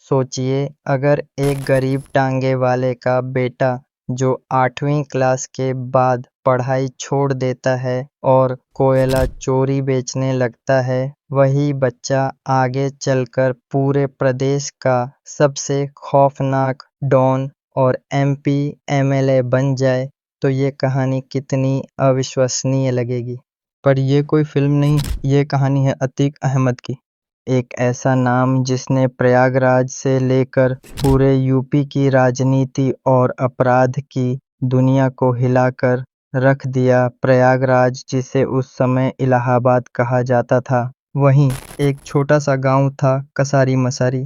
सोचिए अगर एक गरीब टांगे वाले का बेटा जो 8वीं क्लास के बाद पढ़ाई छोड़ देता है और कोयला चोरी बेचने लगता है, वही बच्चा आगे चलकर पूरे प्रदेश का सबसे खौफनाक डॉन और एमपी एमएलए बन जाए, तो ये कहानी कितनी अविश्वसनीय लगेगी। पर ये कोई फिल्म नहीं, ये कहानी है अतीक अहमद की। एक ऐसा नाम जिसने प्रयागराज से लेकर पूरे यूपी की राजनीति और अपराध की दुनिया को हिलाकर रख दिया। प्रयागराज, जिसे उस समय इलाहाबाद कहा जाता था, वहीं एक छोटा सा गांव था कसारी मसारी।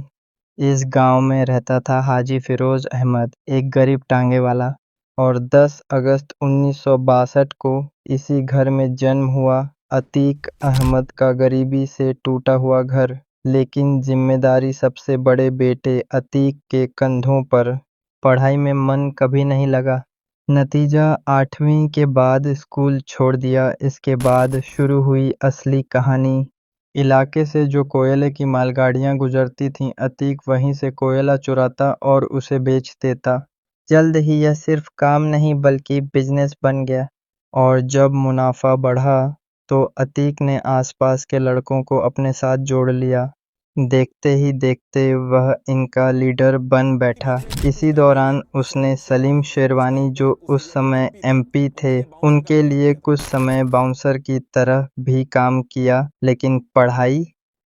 इस गांव में रहता था हाजी फिरोज अहमद, एक गरीब टांगे वाला। और 10 अगस्त 1962 को इसी घर में जन्म हुआ अतीक अहमद का गरीबी से टूटा हुआ घर। लेकिन जिम्मेदारी सबसे बड़े बेटे अतीक के कंधों पर। पढ़ाई में मन कभी नहीं लगा। नतीजा 8वीं के बाद स्कूल छोड़ दिया। इसके बाद शुरू हुई असली कहानी। इलाके से जो कोयले की मालगाड़ियां गुजरती थीं, अतीक वहीं से कोयला चुराता और उसे बेच देता। जल्द ही यह सिर्फ काम नहीं बल्कि बिजनेस बन गया। और जब मुनाफा बढ़ा तो अतीक ने आसपास के लड़कों को अपने साथ जोड़ लिया। देखते ही देखते वह इनका लीडर बन बैठा। इसी दौरान उसने सलीम शेरवानी, जो उस समय एमपी थे, उनके लिए कुछ समय बाउंसर की तरह भी काम किया। लेकिन पढ़ाई,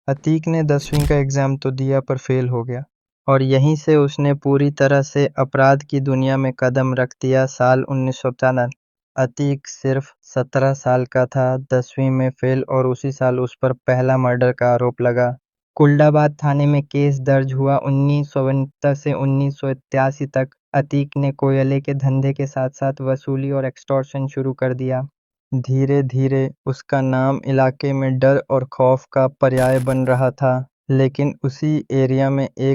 अतीक ने 10वीं का एग्जाम तो दिया पर फेल हो गया। और यहीं से उसने पूरी तरह से अपराध की दुनिया में कदम रख दिया। साल 1957। अतीक सिर्फ 17 साल का था, 10वीं में फेल, और उसी साल उस पर पहला मर्डर का आरोप लगा। कुल्डाबाद थाने में केस दर्ज हुआ। 1969 से 1983 तक अतीक ने कोयले के धंधे के साथ साथ वसूली और एक्सटॉर्शन शुरू कर दिया। धीरे धीरे उसका नाम इलाके में डर और खौफ का पर्याय बन रहा था। लेकिन उसी एरिया में एक